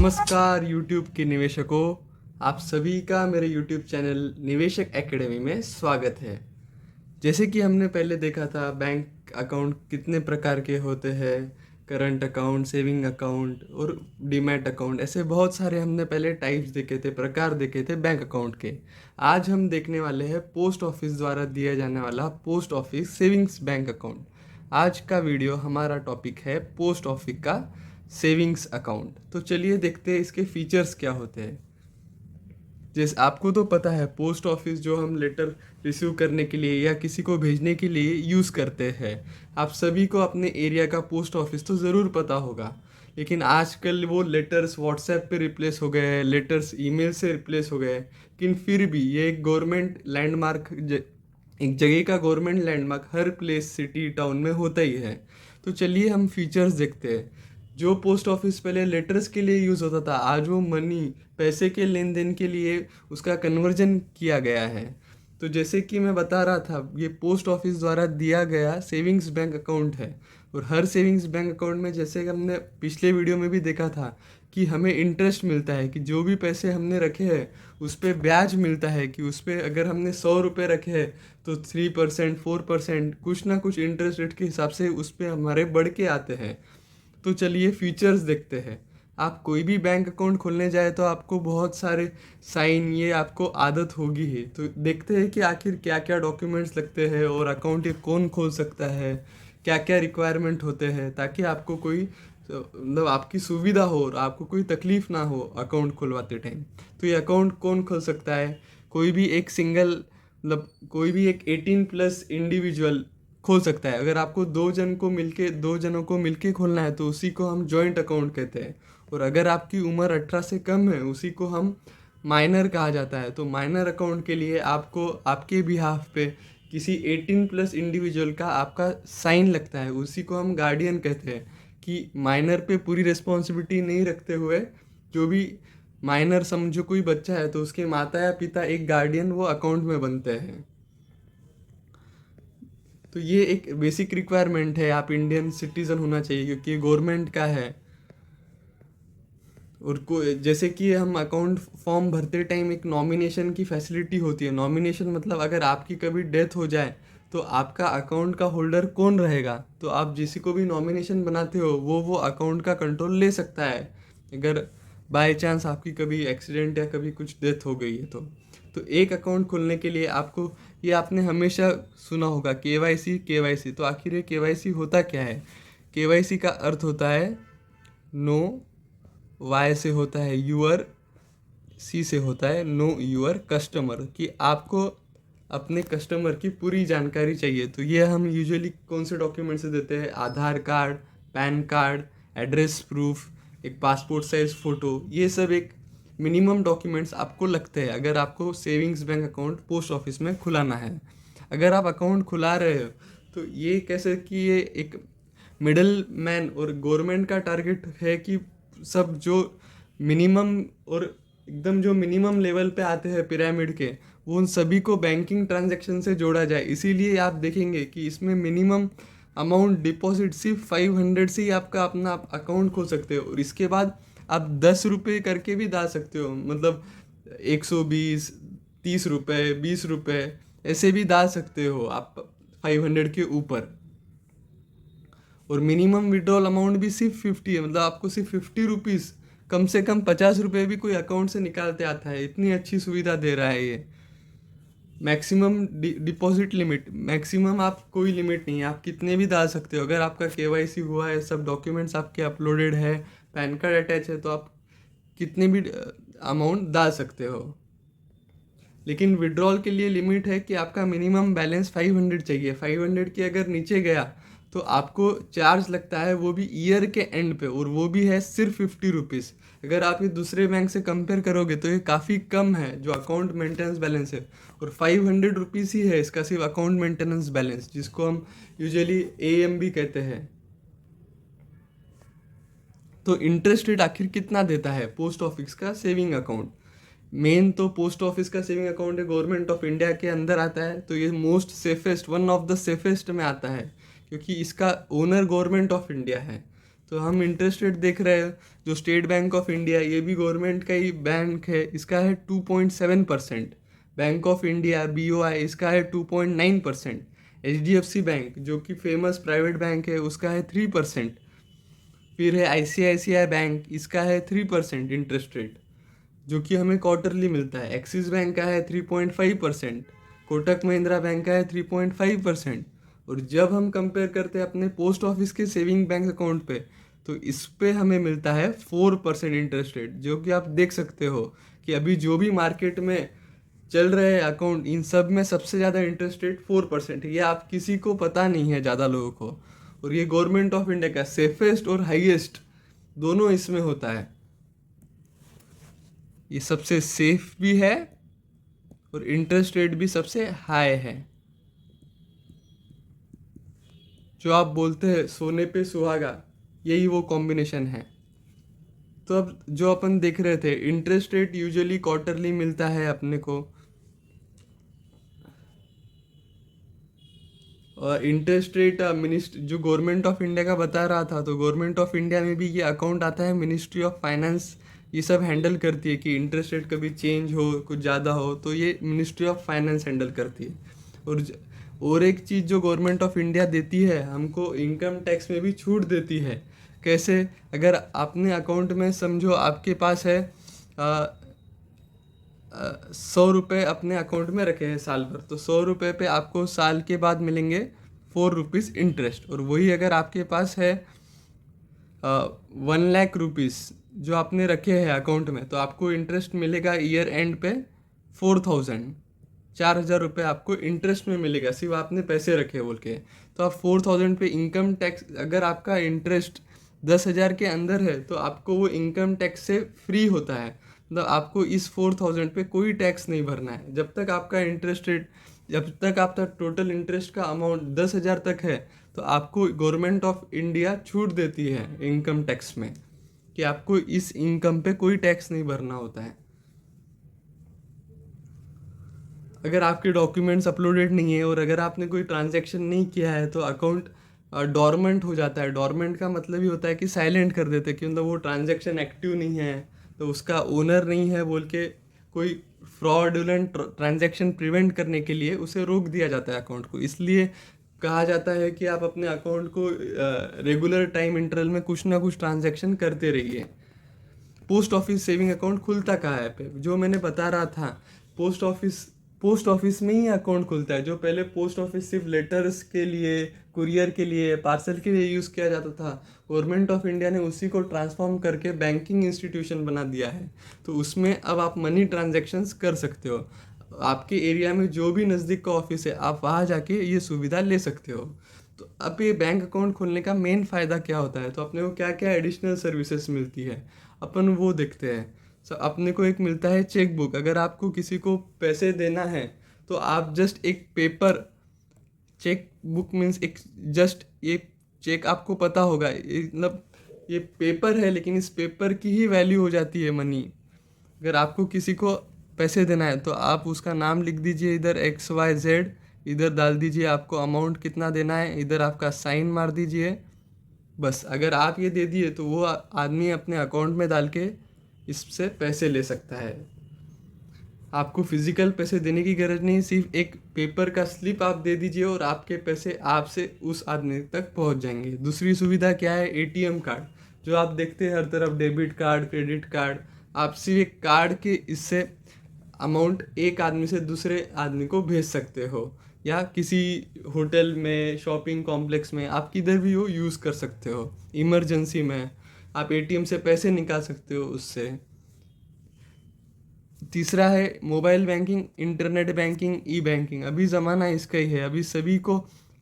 नमस्कार YouTube के निवेशकों, आप सभी का मेरे YouTube चैनल निवेशक एकेडमी में स्वागत है। जैसे कि हमने पहले देखा था बैंक अकाउंट कितने प्रकार के होते हैं, करंट अकाउंट, सेविंग अकाउंट और डीमैट अकाउंट, ऐसे बहुत सारे हमने पहले टाइप्स देखे थे, प्रकार देखे थे बैंक अकाउंट के। आज हम देखने वाले हैं पोस्ट ऑफिस द्वारा दिया जाने वाला post office savings bank account. आज का वीडियो हमारा टॉपिक है पोस्ट ऑफिस का सेविंग्स अकाउंट। तो चलिए देखते हैं इसके फीचर्स क्या होते हैं। जैसे आपको तो पता है पोस्ट ऑफिस जो हम लेटर रिसीव करने के लिए या किसी को भेजने के लिए यूज़ करते हैं। आप सभी को अपने एरिया का पोस्ट ऑफिस तो ज़रूर पता होगा, लेकिन आजकल वो लेटर्स व्हाट्सएप पे रिप्लेस हो गए हैं, लेटर्स ईमेल से रिप्लेस हो गए हैं। लेकिन फिर भी ये एक गवर्नमेंट लैंडमार्क, एक जगह का गवर्नमेंट लैंडमार्क हर प्लेस, सिटी, टाउन में होता ही है। तो चलिए हम फीचर्स देखते हैं। जो पोस्ट ऑफिस पहले लेटर्स के लिए यूज़ होता था, आज वो मनी, पैसे के लेन देन के लिए उसका कन्वर्जन किया गया है। तो जैसे कि मैं बता रहा था, ये पोस्ट ऑफिस द्वारा दिया गया सेविंग्स बैंक अकाउंट है। और हर सेविंग्स बैंक अकाउंट में, जैसे कि हमने पिछले वीडियो में भी देखा था, कि हमें इंटरेस्ट मिलता है कि जो भी पैसे हमने रखे हैं उस पर ब्याज मिलता है। कि उस पर अगर हमने 100 रुपये रखे हैं तो 3%, 4%, कुछ ना कुछ इंटरेस्ट रेट के हिसाब से उस पर हमारे बढ़ के आते हैं। तो चलिए फीचर्स देखते हैं। आप कोई भी बैंक अकाउंट खोलने जाए तो आपको बहुत सारे साइन, ये आपको आदत होगी ही। तो देखते हैं कि आखिर क्या क्या डॉक्यूमेंट्स लगते हैं और अकाउंट ये कौन खोल सकता है, क्या क्या रिक्वायरमेंट होते हैं, ताकि आपको कोई मतलब आपकी सुविधा हो और आपको कोई तकलीफ ना हो अकाउंट खुलवाते टाइम। तो ये अकाउंट कौन खोल सकता है? कोई भी एक सिंगल, मतलब कोई भी एक 18+ इंडिविजुअल खोल सकता है। अगर आपको दो जनों को मिलके खोलना है तो उसी को हम जॉइंट अकाउंट कहते हैं। और अगर आपकी उम्र 18 से कम है, उसी को हम माइनर कहा जाता है। तो माइनर अकाउंट के लिए आपको आपके बिहाफ पे किसी 18+ इंडिविजुअल का आपका साइन लगता है, उसी को हम गार्डियन कहते हैं। कि माइनर पे पूरी रिस्पॉन्सिबिलिटी नहीं रखते हुए, जो भी माइनर समझो कोई बच्चा है तो उसके माता या पिता एक गार्डियन वो अकाउंट में बनते हैं। तो ये एक बेसिक रिक्वायरमेंट है, आप इंडियन सिटीज़न होना चाहिए क्योंकि गवर्नमेंट का है। और जैसे कि हम अकाउंट फॉर्म भरते टाइम एक नॉमिनेशन की फैसिलिटी होती है। नॉमिनेशन मतलब अगर आपकी कभी डेथ हो जाए तो आपका अकाउंट का होल्डर कौन रहेगा, तो आप जिसी को भी नॉमिनेशन बनाते हो वो अकाउंट का कंट्रोल ले सकता है। अगर बाय चांस आपकी कभी एक्सीडेंट या कभी कुछ डेथ हो गई है तो एक अकाउंट खोलने के लिए आपको, ये आपने हमेशा सुना होगा केवाईसी। तो आखिर ये केवाईसी होता क्या है? केवाईसी का अर्थ होता है नो, वाई से होता है यूअर, सी से होता है नो यूअर कस्टमर, कि आपको अपने कस्टमर की पूरी जानकारी चाहिए। तो ये हम यूजुअली कौन से डॉक्यूमेंट से देते हैं? Aadhaar card, PAN card, address proof, एक पासपोर्ट साइज फ़ोटो, ये सब एक मिनिमम डॉक्यूमेंट्स आपको लगते हैं अगर आपको savings bank account post office में खुलाना है। अगर आप अकाउंट खुला रहे हो तो ये कैसे कि ये एक मिडल मैन और गवर्नमेंट का टारगेट है कि सब जो मिनिमम और एकदम जो मिनिमम लेवल पे आते हैं पिरामिड के, वो उन सभी को बैंकिंग ट्रांजैक्शन से जोड़ा जाए। इसीलिए आप देखेंगे कि इसमें मिनिमम अमाउंट डिपॉजिट सिर्फ 500 से ही आपका अपना अकाउंट खोल सकते हो। और इसके बाद आप 10 रुपये करके भी डाल सकते हो, मतलब 120, 30 रुपये, 20 रुपये ऐसे भी डाल सकते हो आप 500 के ऊपर। और मिनिमम विड्रॉल अमाउंट भी सिर्फ 50 है, मतलब आपको सिर्फ 50 रुपीज़, कम से कम 50 रुपये भी कोई अकाउंट से निकालते आता है। इतनी अच्छी सुविधा दे रहा है ये। मैक्सिमम डिपॉजिट लिमिट, मैक्सिमम आप कोई लिमिट नहीं है, आप कितने भी डाल सकते हो। अगर आपका केवाईसी हुआ है, सब डॉक्यूमेंट्स आपके अपलोडेड है, पैन कार्ड अटैच है, तो आप कितने भी अमाउंट डाल सकते हो। लेकिन विड्रॉल के लिए लिमिट है कि आपका मिनिमम बैलेंस 500 चाहिए। 500 के अगर नीचे गया तो आपको चार्ज लगता है, वो भी ईयर के एंड पे, और वो भी है सिर्फ 50 रुपीज़। अगर आप ये दूसरे बैंक से कंपेयर करोगे तो ये काफ़ी कम है जो अकाउंट मेंटेनेंस बैलेंस है। और 500 रुपीज़ ही है इसका सिर्फ अकाउंट मेंटेनेंस बैलेंस, जिसको हम यूजुअली AM भी कहते हैं। तो इंटरेस्ट रेट आखिर कितना देता है पोस्ट ऑफिस का सेविंग अकाउंट? मेन तो पोस्ट ऑफिस का सेविंग अकाउंट है, गवर्नमेंट ऑफ इंडिया के अंदर आता है। तो ये most safest, one of the safest में आता है क्योंकि इसका ओनर गवर्नमेंट ऑफ इंडिया है। तो हम इंटरेस्ट रेट देख रहे हैं, जो स्टेट बैंक ऑफ इंडिया, ये भी गवर्नमेंट का ही बैंक है, इसका है 2.7%। बैंक ऑफ इंडिया BOI, इसका है 2.9%। HDFC बैंक जो कि फेमस प्राइवेट बैंक है, उसका है 3%। फिर है ICICI बैंक, इसका है 3% इंटरेस्ट रेट, जो कि हमें क्वार्टरली मिलता है। एक्सिस बैंक का है 3.5%। कोटक महिंद्रा बैंक का है 3.5%। और जब हम कंपेयर करते हैं अपने पोस्ट ऑफिस के सेविंग बैंक अकाउंट पे, तो इस पे हमें मिलता है 4% इंटरेस्ट रेट, जो कि आप देख सकते हो कि अभी जो भी मार्केट में चल रहे हैं अकाउंट, इन सब में सबसे ज़्यादा इंटरेस्ट रेट 4% है। ये आप किसी को पता नहीं है ज़्यादा लोगों को। और ये गवर्नमेंट ऑफ इंडिया का सेफेस्ट और हाईएस्ट दोनों इसमें होता है। ये सबसे सेफ भी है और इंटरेस्ट रेट भी सबसे हाई है। जो आप बोलते हैं सोने पे सुहागा, यही वो कॉम्बिनेशन है। तो अब जो अपन देख रहे थे, इंटरेस्ट रेट यूजुअली क्वार्टरली मिलता है अपने को। और इंटरेस्ट रेट जो गवर्नमेंट ऑफ इंडिया का बता रहा था, तो गवर्नमेंट ऑफ इंडिया में भी ये अकाउंट आता है, मिनिस्ट्री ऑफ फाइनेंस ये सब हैंडल करती है कि इंटरेस्ट रेट कभी चेंज हो, कुछ ज़्यादा हो, तो ये मिनिस्ट्री ऑफ फाइनेंस हैंडल करती है। और एक चीज़ जो गवर्नमेंट ऑफ इंडिया देती है हमको, इनकम टैक्स में भी छूट देती है। कैसे? अगर आपने अकाउंट में समझो आपके पास है 100 रुपये अपने अकाउंट में रखे हैं साल भर, तो 100 रुपये पे आपको साल के बाद मिलेंगे 4 रुपीज़ इंटरेस्ट। और वही अगर आपके पास है 1 लाख रुपीज़ जो आपने रखे हैं अकाउंट में, तो आपको इंटरेस्ट मिलेगा ईयर एंड पे 4,000 आपको इंटरेस्ट में मिलेगा, सिर्फ आपने पैसे रखे बोल के। तो आप 4,000 पे इनकम टैक्स, अगर आपका इंटरेस्ट 10,000 के अंदर है तो आपको वो इनकम टैक्स से फ्री होता है। मतलब आपको इस 4,000 पे कोई टैक्स नहीं भरना है। जब तक आपका इंटरेस्ट रेट, जब तक आपका टोटल इंटरेस्ट का अमाउंट 10,000 तक है, तो आपको गवर्नमेंट ऑफ इंडिया छूट देती है इनकम टैक्स में, कि आपको इस इनकम पे कोई टैक्स नहीं भरना होता है। अगर आपके डॉक्यूमेंट्स अपलोडेड नहीं है और अगर आपने कोई ट्रांजैक्शन नहीं किया है, तो अकाउंट डॉर्मेंट हो जाता है। डॉर्मेंट का मतलब ही होता है कि साइलेंट कर देते हैं, कि मतलब वो ट्रांजैक्शन एक्टिव नहीं है, तो उसका ओनर नहीं है बोल के कोई फ्रॉडुलेंट ट्रांजैक्शन प्रिवेंट करने के लिए उसे रोक दिया जाता है अकाउंट को। इसलिए कहा जाता है कि आप अपने अकाउंट को रेगुलर टाइम इंटरवल में कुछ ना कुछ ट्रांजैक्शन करते रहिए। पोस्ट ऑफिस सेविंग अकाउंट खुलता कहाँ है पे, जो मैंने बता रहा था, पोस्ट ऑफिस में ही अकाउंट खुलता है। जो पहले पोस्ट ऑफिस सिर्फ लेटर्स के लिए, कुरियर के लिए, पार्सल के लिए यूज़ किया जाता था, गवर्नमेंट ऑफ इंडिया ने उसी को ट्रांसफॉर्म करके बैंकिंग इंस्टीट्यूशन बना दिया है। तो उसमें अब आप मनी ट्रांजैक्शंस कर सकते हो। आपके एरिया में जो भी नज़दीक का ऑफिस है, आप वहाँ जाके ये सुविधा ले सकते हो। तो अब ये बैंक अकाउंट खोलने का मेन फ़ायदा क्या होता है, तो अपने को क्या क्या एडिशनल सर्विसेज मिलती है, अपन वो देखते हैं। अपने को एक मिलता है चेक बुक। अगर आपको किसी को पैसे देना है, तो आप जस्ट एक पेपर, चेक बुक मीन्स एक जस्ट ये चेक, आपको पता होगा मतलब ये पेपर है, लेकिन इस पेपर की ही वैल्यू हो जाती है मनी। अगर आपको किसी को पैसे देना है, तो आप उसका नाम लिख दीजिए, इधर XYZ, इधर डाल दीजिए आपको अमाउंट कितना देना है, इधर आपका साइन मार दीजिए, बस। अगर आप ये दे दिए, तो वो आदमी अपने अकाउंट में डाल के इससे पैसे ले सकता है। आपको फिजिकल पैसे देने की ज़रूरत नहीं, सिर्फ एक पेपर का स्लिप आप दे दीजिए और आपके पैसे आपसे उस आदमी तक पहुंच जाएंगे। दूसरी सुविधा क्या है, ATM कार्ड, जो आप देखते हैं हर तरफ, डेबिट कार्ड, क्रेडिट कार्ड। आप सिर्फ एक कार्ड के इससे अमाउंट एक आदमी से दूसरे आदमी को भेज सकते हो, या किसी होटल में, शॉपिंग कॉम्प्लेक्स में, आप किधर भी हो यूज़ कर सकते हो। इमरजेंसी में आप ATM से पैसे निकाल सकते हो उससे। तीसरा है मोबाइल बैंकिंग, इंटरनेट बैंकिंग, ई बैंकिंग। अभी ज़माना इसका ही है, अभी सभी को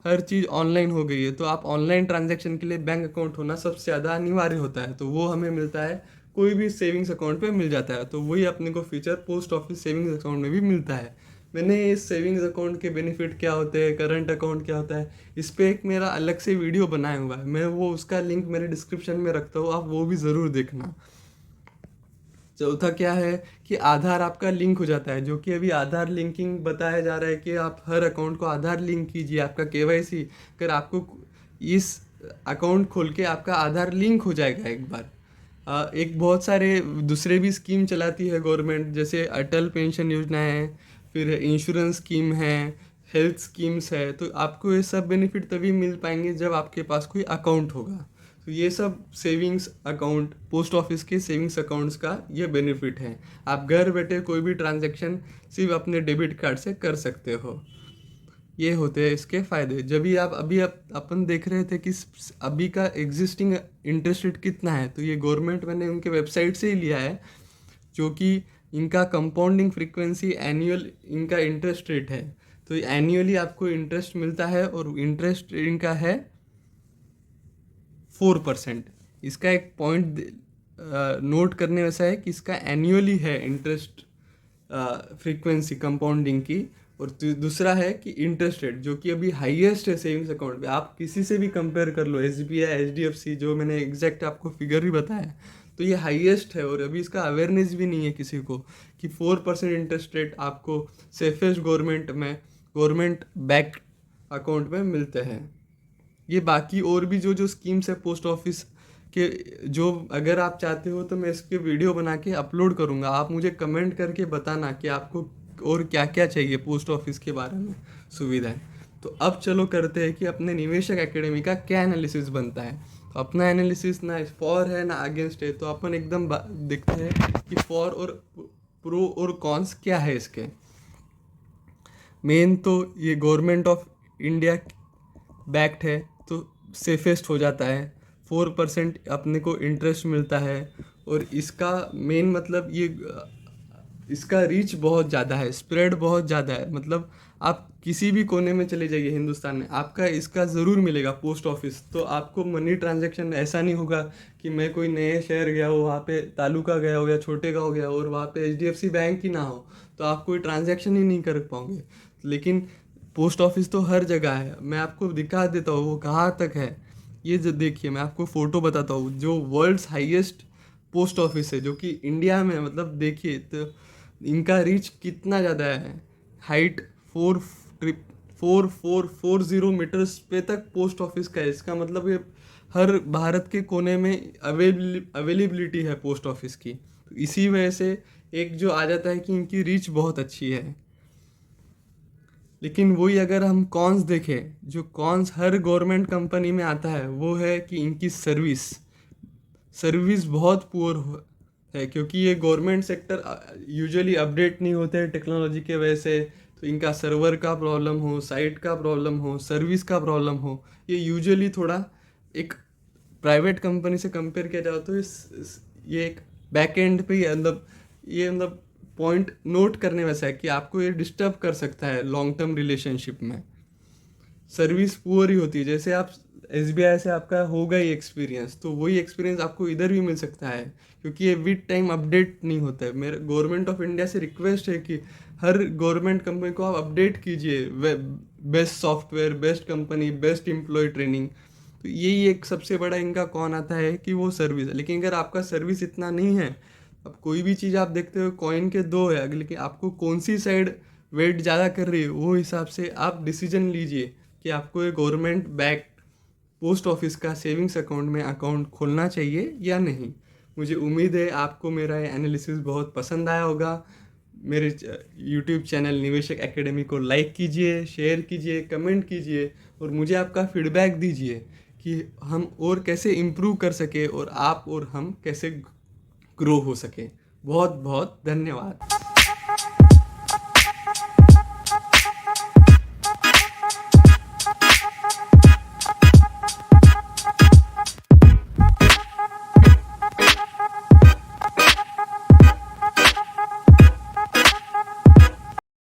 हर चीज़ ऑनलाइन हो गई है, तो आप ऑनलाइन ट्रांजैक्शन के लिए बैंक अकाउंट होना सबसे ज़्यादा अनिवार्य होता है। तो वो हमें मिलता है, कोई भी सेविंग्स अकाउंट पे मिल जाता है। तो वही अपने को feature post office savings account में भी मिलता है। मैंने इस सेविंग्स अकाउंट के बेनिफिट क्या होते हैं, करंट अकाउंट क्या होता है, इस पर एक मेरा अलग से वीडियो बनाया हुआ है, मैं वो उसका लिंक मेरे डिस्क्रिप्शन में रखता हूँ, आप वो भी ज़रूर देखना। चौथा क्या है कि आधार आपका लिंक हो जाता है, जो कि अभी आधार लिंकिंग बताया जा रहा है कि आप हर अकाउंट को आधार लिंक कीजिए, आपका KYC। अगर आपको इस अकाउंट खोल के आपका आधार लिंक हो जाएगा एक बार। एक बहुत सारे दूसरे भी स्कीम चलाती है गवर्नमेंट, जैसे अटल पेंशन योजना है, फिर इंश्योरेंस स्कीम है, हेल्थ स्कीम्स है। तो आपको ये सब बेनिफिट तभी मिल पाएंगे जब आपके पास कोई अकाउंट होगा। तो ये सब सेविंग्स अकाउंट, पोस्ट ऑफिस के सेविंग्स अकाउंट्स का ये बेनिफिट है। आप घर बैठे कोई भी ट्रांजैक्शन सिर्फ अपने डेबिट कार्ड से कर सकते हो। ये होते हैं इसके फ़ायदे। जब भी आप अभी अपन देख रहे थे कि अभी का एग्जिस्टिंग इंटरेस्ट रेट कितना है, तो ये गवर्नमेंट मैंने उनके वेबसाइट से ही लिया है, जो कि इनका कंपाउंडिंग फ्रीक्वेंसी एनुअल इनका इंटरेस्ट रेट है। तो एनुअली आपको इंटरेस्ट मिलता है और इंटरेस्ट इनका है 4%। इसका एक पॉइंट नोट करने वैसा है कि इसका एनुअली है इंटरेस्ट फ्रीक्वेंसी कंपाउंडिंग की। और दूसरा है कि इंटरेस्ट रेट जो कि अभी हाईएस्ट है सेविंग्स अकाउंट पे। आप किसी से भी कंपेयर कर लो, SBI, HDFC, जो मैंने एग्जैक्ट आपको फिगर भी बताया, तो ये हाईएस्ट है। और अभी इसका अवेयरनेस भी नहीं है किसी को कि 4% इंटरेस्ट रेट आपको सेफेस्ट गवर्नमेंट बैक्ड अकाउंट में मिलते हैं। ये बाकी और भी जो स्कीम्स है पोस्ट ऑफिस के, जो अगर आप चाहते हो तो मैं इसके वीडियो बना के अपलोड करूँगा। आप मुझे कमेंट करके बताना कि आपको और क्या क्या चाहिए पोस्ट ऑफिस के बारे में सुविधाएं। तो अब चलो करते हैं कि अपने निवेशक एकेडमी का क्या एनालिसिस बनता है। तो अपना एनालिसिस ना फॉर है ना अगेंस्ट है, तो अपन एकदम देखते हैं कि फॉर और प्रो और कॉन्स क्या है इसके। मेन तो ये गवर्नमेंट ऑफ इंडिया बैक्ड है तो सेफेस्ट हो जाता है। 4% अपने को इंटरेस्ट मिलता है। और इसका मेन मतलब ये इसका रीच बहुत ज़्यादा है, स्प्रेड बहुत ज़्यादा है। मतलब आप किसी भी कोने में चले जाइए हिंदुस्तान में, आपका इसका ज़रूर मिलेगा पोस्ट ऑफिस। तो आपको मनी ट्रांजैक्शन ऐसा नहीं होगा कि मैं कोई नए शहर गया हो, वहाँ पे तालुका गया हो या छोटे गाँव गया हो और वहाँ पे HDFC बैंक ही ना हो, तो आप कोई ट्रांजैक्शन ही नहीं कर पाओगे। लेकिन पोस्ट ऑफिस तो हर जगह है। मैं आपको दिखा देता हूँ वो कहाँ तक है। ये जो देखिए, मैं आपको फ़ोटो बताता हूँ, जो वर्ल्ड्स हाईएस्ट पोस्ट ऑफिस है, जो कि इंडिया में, मतलब देखिए तो इनका रीच कितना ज़्यादा है। हाइट 4440 मीटर्स पे तक पोस्ट ऑफिस का है। इसका मतलब ये हर भारत के कोने में अवेलेबिलिटी है पोस्ट ऑफिस की। तो इसी वजह से एक जो आ जाता है कि इनकी रीच बहुत अच्छी है। लेकिन वही अगर हम कॉन्स देखें, जो कॉन्स हर गवर्नमेंट कंपनी में आता है, वो है कि इनकी सर्विस बहुत पुअर है, क्योंकि ये गवर्नमेंट सेक्टर यूजुअली अपडेट नहीं होते हैं टेक्नोलॉजी के वजह से। तो इनका सर्वर का प्रॉब्लम हो, साइट का प्रॉब्लम हो, सर्विस का प्रॉब्लम हो, ये यूजुअली थोड़ा एक प्राइवेट कंपनी से कंपेयर किया जाए तो ये एक बैक एंड पे ही मतलब पॉइंट नोट करने वैसा है कि आपको ये डिस्टर्ब कर सकता है लॉन्ग टर्म रिलेशनशिप में। सर्विस पुअर ही होती है। जैसे आप SBI से आपका होगा ही एक्सपीरियंस, तो वही एक्सपीरियंस आपको इधर भी मिल सकता है, क्योंकि ये विद टाइम अपडेट नहीं होता है। मेरे गवर्नमेंट ऑफ इंडिया से रिक्वेस्ट है कि हर गवर्नमेंट कंपनी को आप अपडेट कीजिए, best software, best company, best employ training. तो यही एक सबसे बड़ा इनका कौन आता है कि वो सर्विस है। लेकिन अगर आपका सर्विस इतना नहीं है, अब कोई भी चीज़ आप देखते हो कॉइन के दो है, लेकिन आपको कौन सी साइड वेट ज़्यादा कर रही है, वो हिसाब से आप डिसीजन लीजिए कि आपको ये गवर्नमेंट बैक पोस्ट ऑफिस का सेविंग्स अकाउंट में अकाउंट खोलना चाहिए या नहीं। मुझे उम्मीद है आपको मेरा ये एनालिसिस बहुत पसंद आया होगा। मेरे यूट्यूब चैनल निवेशक एकेडमी को लाइक कीजिए, शेयर कीजिए, कमेंट कीजिए और मुझे आपका फीडबैक दीजिए कि हम और कैसे इम्प्रूव कर सके और आप और हम कैसे ग्रो हो सके। बहुत बहुत धन्यवाद।